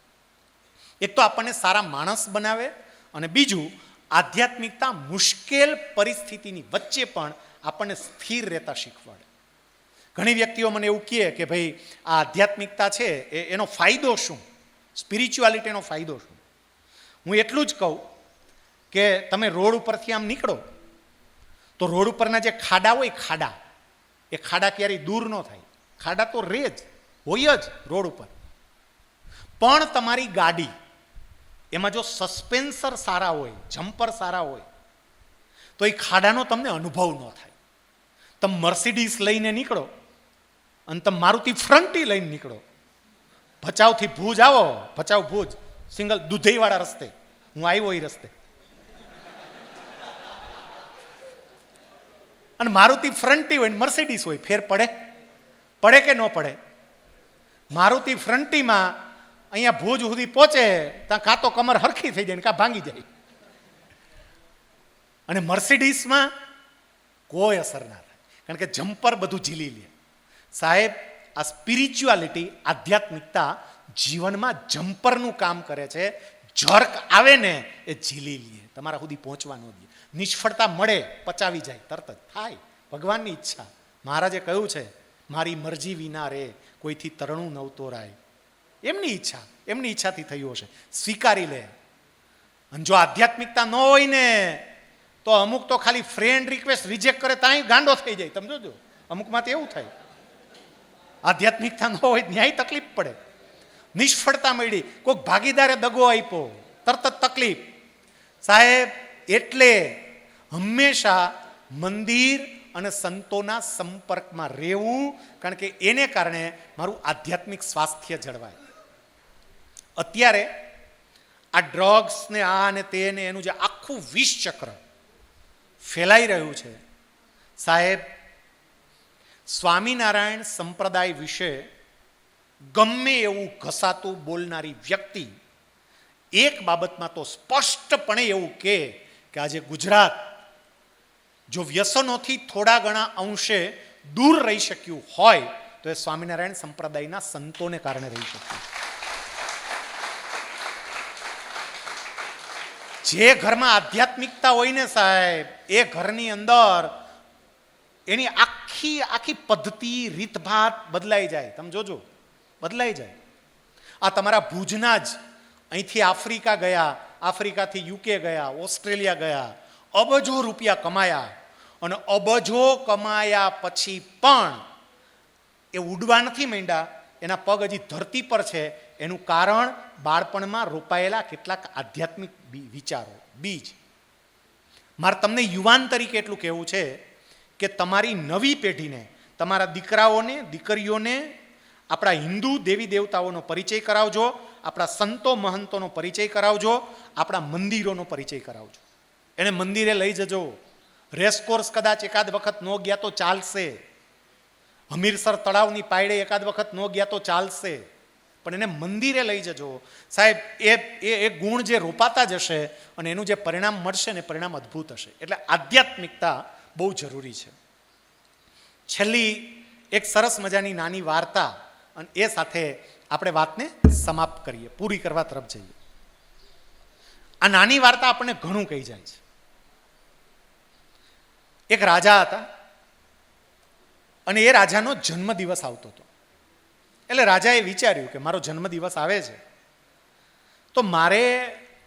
Speaker 1: એક તો આપણને સારા માણસ બનાવે, અને બીજું આધ્યાત્મિકતા મુશ્કેલ પરિસ્થિતિની વચ્ચે પણ આપણને સ્થિર રહેતા શીખવાડે. ઘણી વ્યક્તિઓ મને એવું કહે કે ભાઈ આ આધ્યાત્મિકતા છે એનો ફાયદો શું, સ્પિરિચ્યુઆલિટીનો ફાયદો શું? હું એટલું જ કહું કે તમે રોડ ઉપરથી આમ નીકળો તો રોડ ઉપરના જે ખાડા હોય, એ ખાડા ક્યારેય દૂર ન થાય. ખાડા તો રહે જ, હોય જ રોડ ઉપર. પણ તમારી ગાડી એમાં જો સસ્પેન્સર સારા હોય, જમ્પર સારા હોય, તો એ ખાડાનો તમને અનુભવ ન થાય. તમે મર્સિડીઝ લઈને નીકળો અને તમે મારુતિ ફ્રન્ટી લઈને નીકળો, ભચાઉથી ભુજ આવો, ભચાઉ ભુજ સિંગલ દુધઈવાળા રસ્તે, હું આવ્યો એ રસ્તે, અને મારુતિ ફ્રન્ટી હોય ને મર્સિડીઝ હોય, ફેર પડે કે ન પડે? મારુતિ ફ્રન્ટીમાં અહીંયા ભુજ સુધી પહોંચે ત્યાં કાં તો કમર હરખી થઈ જાય ને કાં ભાંગી જાય, અને મર્સિડીઝમાં કોઈ અસર ના થાય, કારણ કે જમ્પર બધું ઝીલી લે. સાહેબ, આ સ્પિરિચ્યુઆલિટી, આધ્યાત્મિકતા જીવનમાં જમ્પરનું કામ કરે છે. જર્ક આવે ને એ ઝીલી લે, તમારા સુધી પહોંચવા ન દે. નિષ્ફળતા મળે, પચાવી જાય, તરત જ થાય. ભગવાનની ઈચ્છા, મહારાજે કહ્યું છે મારી મરજી વિના રે કોઈથી તરણું નવતોરાય. એમની ઈચ્છા, એમની ઈચ્છાથી થયું હશે, સ્વીકારી લે. અને જો આધ્યાત્મિકતા ન હોય ને તો અમુક તો ખાલી ફ્રેન્ડ રિક્વેસ્ટ રિજેક્ટ કરે ત્યાં ગાંડો થઈ જાય. તમે જોજો, અમુકમાં તો એવું થાય. આધ્યાત્મિકતા ન હોય ન્યાય તકલીફ પડે. નિષ્ફળતા મળી, કોઈક ભાગીદારે દગો આપ્યો, તરત જ તકલીફ. સાહેબ, એટલે હંમેશા મંદિર અને સંતોના સંપર્કમાં રહેવું, કારણ કે એને કારણે મારું આધ્યાત્મિક સ્વાસ્થ્ય જળવાય. અત્યારે આ ડ્રગ્સ ને આ ને તે ને એનું જે આખું વિષ ચક્ર ફેલાઈ રહ્યું છે, સાહેબ, સ્વામિનારાયણ સંપ્રદાય વિશે ગમે એવું ઘસાતું બોલનારી વ્યક્તિ એક બાબતમાં તો સ્પષ્ટપણે એવું કે આજે ગુજરાત જો વ્યસનોથી થોડા ઘણા અંશે દૂર રહી શક્યું હોય તો એ સ્વામિનારાયણ સંપ્રદાયના સંતોને કારણે રહી શક્યું. જે ઘરમાં આધ્યાત્મિકતા હોય ને સાહેબ, એ ઘરની અંદર એની આખી પદ્ધતિ, રીતભાત બદલાઈ જાય. તમે જોજો, બદલાઈ જાય. આ તમારા ભુજના જ અહીંથી આફ્રિકા ગયા, આફ્રિકાથી યુકે ગયા, ઓસ્ટ્રેલિયા ગયા, અબજો રૂપિયા કમાયા, અને અબજો કમાયા પછી પણ એ ઉડવા નથી માંડ્યા, એના પગ હજી ધરતી પર છે. એનું કારણ બાળપણમાં રોપાયેલા કેટલાક આધ્યાત્મિક વિચારો, બીજ. મારે તમને યુવાન તરીકે એટલું કહેવું છે કે તમારી નવી પેઢીને, તમારા દીકરાઓને, દીકરીઓને આપણા હિન્દુ દેવી દેવતાઓનો પરિચય કરાવજો, આપણા સંતો મહંતોનો પરિચય કરાવજો, આપણા મંદિરોનો પરિચય કરાવજો. એને મંદિરે લઈ જજો. રેસકોર્સ કદાચ એકાદ વખત ન ગયા તો ચાલશે, હમીરસર તળાવની પાયડે એકાદ વખત ન ગયા તો ચાલશે, પણ એને મંદિરે લઈ જજો. સાહેબ, એ ગુણ જે રોપાતા જશે અને એનું જે પરિણામ મળશે ને, પરિણામ અદ્ભુત હશે. એટલે આધ્યાત્મિકતા બહુ જરૂરી છે. છેલ્લી એક સરસ મજાની નાની વાર્તા, અને એ સાથે આપણે વાતને સમાપ્ત કરીએ, પૂરી કરવા તરફ જઈએ. આ નાની વાર્તા આપણને ઘણું કહી જાય છે. એક રાજા હતા, અને એ રાજાનો જન્મદિવસ આવતો હતો. એટલે રાજાએ વિચાર્યું કે મારો જન્મદિવસ આવે છે તો મારે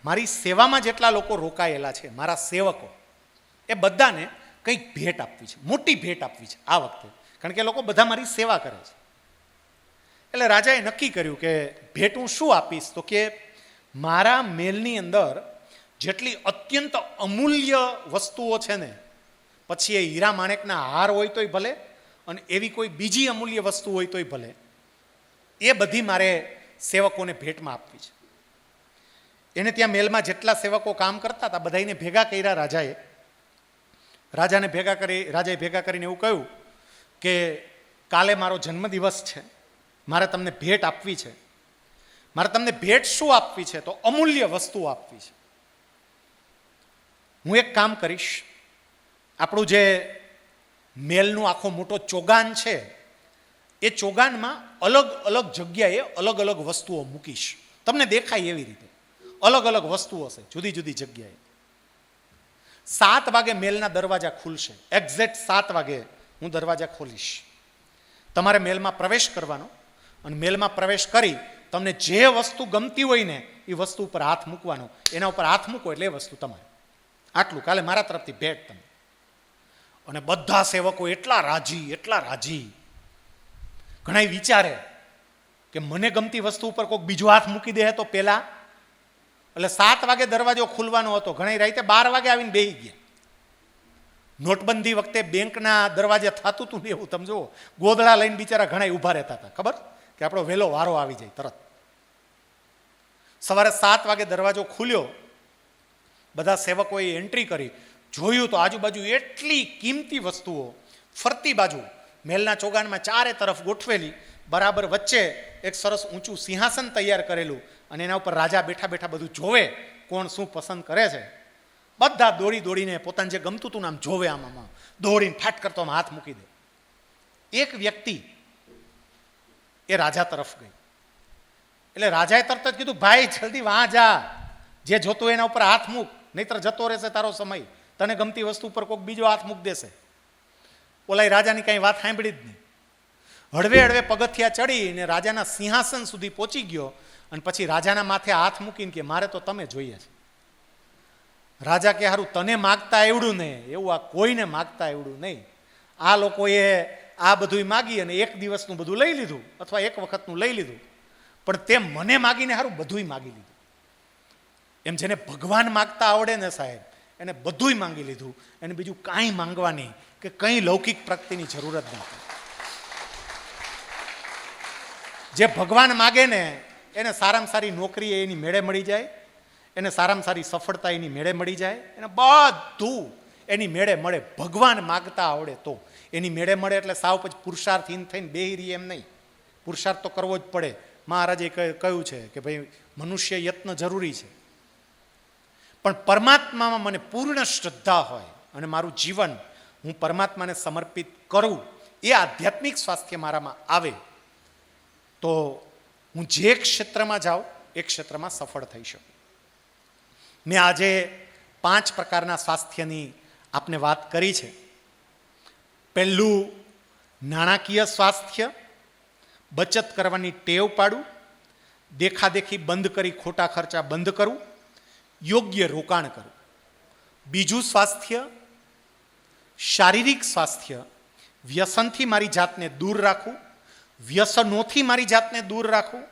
Speaker 1: મારી સેવામાં જેટલા લોકો રોકાયેલા છે, મારા સેવકો, એ બધાને કંઈક ભેટ આપવી છે, મોટી ભેટ આપવી છે આ વખતે, કારણ કે એ લોકો બધા મારી સેવા કરે છે. એટલે રાજાએ નક્કી કર્યું કે ભેટ હું શું આપીશ, તો કે મારા મહેલની અંદર જેટલી અત્યંત અમૂલ્ય વસ્તુઓ છે ને, પછી એ હીરા માણેકના હાર હોય તોય ભલે, અને એવી કોઈ બીજી અમૂલ્ય વસ્તુ હોય તોય ભલે, એ બધી મારે સેવકોને ભેટમાં આપવી છે. એને ત્યાં મહેલમાં જેટલા સેવકો કામ કરતા હતા બધાને ભેગા કર્યા રાજાએ. રાજાએ ભેગા કરીને એવું કહ્યું કે કાલે મારો જન્મદિવસ છે, મારે તમને ભેટ આપવી છે. મારે તમને ભેટ શું આપવી છે? તો અમૂલ્ય વસ્તુ આપવી છે. હું એક કામ કરીશ, આપણું જે મેલનું આખો મોટો ચોગાન છે એ ચોગાનમાં અલગ અલગ જગ્યાએ અલગ અલગ વસ્તુઓ મૂકીશ. તમને દેખાય એવી રીતે અલગ અલગ વસ્તુઓ હશે જુદી જુદી જગ્યાએ. 7 વાગે મેલના દરવાજા ખુલશે. એક્ઝેક્ટ 7 વાગે હું દરવાજા ખોલીશ. તમારે મેલમાં પ્રવેશ કરવાનો અને મેલમાં પ્રવેશ કરી તમને જે વસ્તુ ગમતી હોય ને એ વસ્તુ ઉપર હાથ મૂકવાનો. એના ઉપર હાથ મૂકો એટલે એ વસ્તુ તમારે. આટલું કાલે મારા તરફથી ભેટ તમે. અને બધા સેવકો એટલા રાજી. ઘણા વિચારે કે મને ગમતી વસ્તુ ઉપર કોઈક બીજો હાથ મૂકી દે તો પેલા, એટલે 7 વાગે દરવાજો ખુલવાનો હતો. ઘણા રાતે 12 વાગે આવીને બેહી ગયા. નોટબંધી વખતે બેંકના દરવાજે થતું હતું ને એવું તમે જુઓ, ગોદડા લઈને બિચારા ઘણા ઊભા રહેતા હતા. ખબર કે આપણો વહેલો વારો આવી જાય તરત. સવારે 7 વાગે દરવાજો ખુલ્યો, બધા સેવકોએ એન્ટ્રી કરી. જોયું તો આજુબાજુ એટલી કિંમતી વસ્તુઓ ફરતી બાજુ મેલના ચોગાનમાં ચારે તરફ ગોઠવેલી. બરાબર વચ્ચે એક સરસ ઊંચું સિંહાસન તૈયાર કરેલું અને એના ઉપર રાજા બેઠા બેઠા બધું જોવે કોણ શું પસંદ કરે છે. બધા દોડીને પોતાને જે ગમતું હતું ને આમ જોવે, આમાં દોડીને ફાટ કરતો આમ હાથ મૂકી દે. એક વ્યક્તિ એ રાજા તરફ ગઈ એટલે રાજાએ તરત જ કીધું, ભાઈ જલ્દી વાં જા, જે જોતું એના ઉપર હાથ મૂક, નહીતર જતો રહેશે તારો સમય. તને ગમતી વસ્તુ ઉપર કોઈક બીજો હાથ મૂક દેશે. ઓલા રાજાની કઈ વાત સાંભળી જ નહીં. હળવે પગથિયા ચડીને રાજાના સિંહાસન સુધી પહોંચી ગયો અને પછી રાજાના માથે હાથ મૂકીને કે મારે તો તમે જોઈએ છે. રાજા કે હારું તને માગતા એવડું નહીં, એવું આ કોઈને માગતા એવડું નહીં. આ લોકોએ આ બધું માગી અને એક દિવસનું બધું લઈ લીધું અથવા એક વખતનું લઈ લીધું, પણ તે મને માગીને હારું બધું માગી લીધું. એમ જેને ભગવાન માગતા આવડે ને સાહેબ, એને બધું માંગી લીધું. એને બીજું કાંઈ માંગવાની કે કંઈ લૌકિક પ્રગતિની જરૂર જ નથી. જે ભગવાન માગે ને એને સારામાં સારી નોકરી એની મેળે મળી જાય, એને સારામાં સારી સફળતા એની મેળે મળી જાય, એને બધું એની મેળે મળે. ભગવાન માગતા આવડે તો એની મેળે મળે. એટલે સાવ પછી પુરુષાર્થહીન થઈને બેહી રહી એમ નહીં. પુરુષાર્થ તો કરવો જ પડે. મહારાજે કહ્યું છે કે ભાઈ મનુષ્ય યત્ન જરૂરી છે, પણ પરમાત્મામાં મને પૂર્ણ શ્રદ્ધા હોય અને મારું જીવન હું પરમાત્માને સમર્પિત કરું, એ આધ્યાત્મિક સ્વાસ્થ્ય મારામાં આવે તો હું જે ક્ષેત્રમાં જાઉં એ ક્ષેત્રમાં સફળ થઈ શકું. મેં આજે 5 પ્રકારના સ્વાસ્થ્યની આપને વાત કરી છે. પહેલું નાણાકીય સ્વાસ્થ્ય, બચત કરવાની ટેવ પાડું, દેખાદેખી બંધ કરી ખોટા ખર્ચા બંધ કરું, યોગ્ય રોકાણ કરું. બીજું સ્વાસ્થ્ય શારીરિક સ્વાસ્થ્ય, વ્યસનથી મારી જાતને દૂર રાખું, વ્યસનોથી મારી જાતને દૂર રાખું,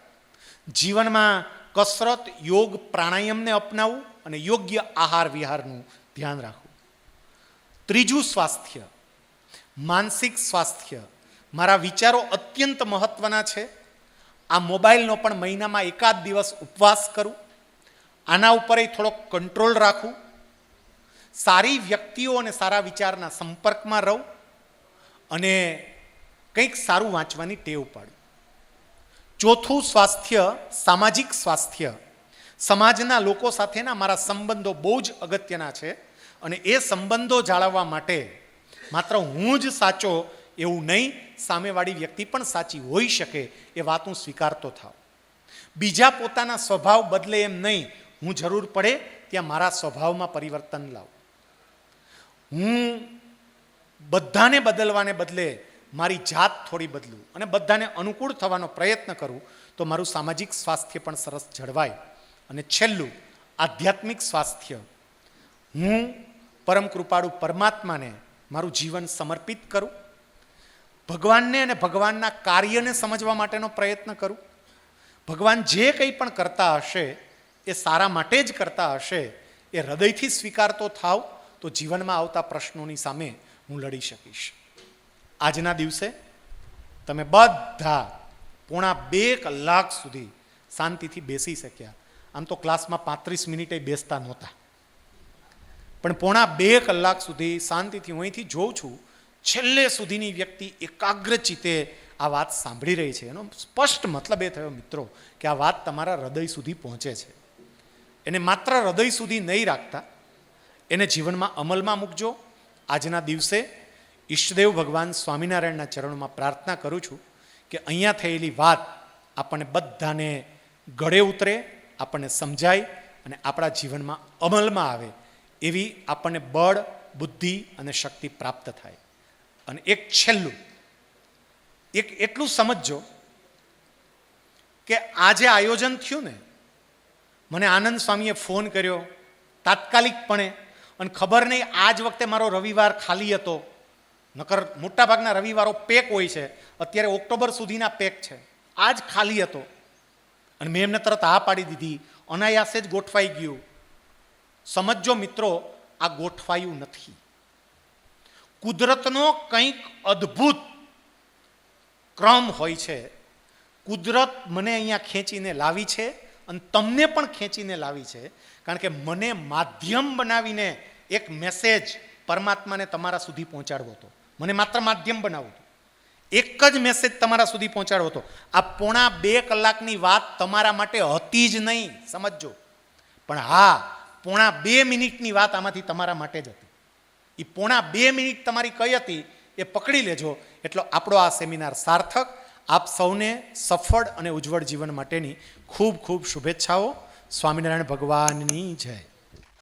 Speaker 1: જીવનમાં કસરત, યોગ, પ્રાણાયામને અપનાવવું અને યોગ્ય આહાર વિહારનું ધ્યાન રાખવું. ત્રીજું સ્વાસ્થ્ય માનસિક સ્વાસ્થ્ય, મારા વિચારો અત્યંત મહત્વના છે. આ મોબાઈલનો પણ મહિનામાં એકાદ દિવસ ઉપવાસ કરું, આના ઉપર થોડોક કંટ્રોલ રાખું, સારી વ્યક્તિઓ અને સારા વિચારના સંપર્કમાં રહું અને કંઈક સારું વાંચવાની ટેવ પાડું. ચોથું સ્વાસ્થ્ય સામાજિક સ્વાસ્થ્ય, સમાજના લોકો સાથેના મારા સંબંધો બહુ જ અગત્યના છે અને એ સંબંધો જાળવવા માટે માત્ર હું જ સાચો એવું નહીં, સામેવાળી વ્યક્તિ પણ સાચી હોઈ શકે એ વાત હું સ્વીકારતો થાવ. બીજા પોતાના સ્વભાવ બદલે એમ નહીં, હું જરૂર પડે ત્યાં મારા સ્વભાવમાં પરિવર્તન લાવું. હું બધાને બદલવાને બદલે મારી જાત થોડી બદલું અને બધાને અનુકૂળ થવાનો પ્રયત્ન કરું તો મારું સામાજિક સ્વાસ્થ્ય પણ સરસ જળવાય. અને છેલ્લું આધ્યાત્મિક સ્વાસ્થ્ય, હું પરમ કૃપાળુ પરમાત્માને મારું જીવન સમર્પિત કરું, ભગવાનને અને ભગવાનના કાર્યને સમજવા માટેનો પ્રયત્ન કરું. ભગવાન જે કંઈ પણ કરતા હશે એ સારા માટે જ કરતા હશે, એ હૃદયથી સ્વીકારતો થાવ તો જીવનમાં આવતા પ્રશ્નોની સામે હું લડી શકીશ. આજના દિવસે તમે બધા 1.5 કલાક સુધી શાંતિથી બેસી શક્યા. આમ તો ક્લાસમાં 35 મિનિટે બેસતા નહોતા, પણ 1.5 કલાક સુધી શાંતિથી હું અહીંથી જોઉં છું છેલ્લે સુધીની વ્યક્તિ એકાગ્ર ચિત્તે આ વાત સાંભળી રહી છે એનો સ્પષ્ટ મતલબ એ થયો મિત્રો કે આ વાત તમારા હૃદય સુધી પહોંચે છે. એને માત્ર હૃદય સુધી નહીં રાખતા, એને જીવનમાં અમલમાં મૂકજો. આજના દિવસે ઈષ્ટદેવ ભગવાન સ્વામિનારાયણના ચરણોમાં પ્રાર્થના કરું છું કે અહીંયા થયેલી વાત આપણને બધાને ગળે ઉતરે, આપણને સમજાય અને આપણા જીવનમાં અમલમાં આવે એવી આપણને બળ, બુદ્ધિ અને શક્તિ પ્રાપ્ત થાય. અને એક છેલ્લું એક એટલું સમજજો કે આ જે આયોજન થયું ને, મને આનંદ સ્વામીએ ફોન કર્યો તાત્કાલિકપણે, અને ખબર નહીં આજ વખતે મારો રવિવાર ખાલી હતો, નકર મોટાભાગના રવિવારો પેક હોય છે, અત્યારે ઓક્ટોબર સુધીના પેક છે, આજ ખાલી હતો અને મેં એમને તરત હા પાડી દીધી, અનાયાસે જ ગોઠવાઈ ગયું. સમજો મિત્રો, આ ગોઠવાયું નથી. કુદરતનો કંઈક અદ્ભુત ક્રમ હોય છે. કુદરત મને અહીંયા ખેંચીને લાવી છે અને તમને પણ ખેંચીને લાવી છે, કારણ કે મને માધ્યમ બનાવીને એક મેસેજ પરમાત્માને તમારા સુધી પહોંચાડવો હતો. મને માત્ર માધ્યમ બનાવવું હતું, એક જ મેસેજ તમારા સુધી પહોંચાડવો હતો. આ 1.5 કલાકની વાત તમારા માટે હતી જ નહીં, સમજો. પણ હા, 1.5 મિનિટની વાત આમાંથી તમારા માટે જ હતી. એ 1.5 મિનિટ તમારી કઈ હતી એ પકડી લેજો, એટલો આપણો આ સેમિનાર સાર્થક. આપ સૌને સફળ અને ઉજ્જવળ જીવન માટેની ખૂબ ખૂબ શુભેચ્છાઓ. સ્વામિનારાયણ ભગવાનની જય.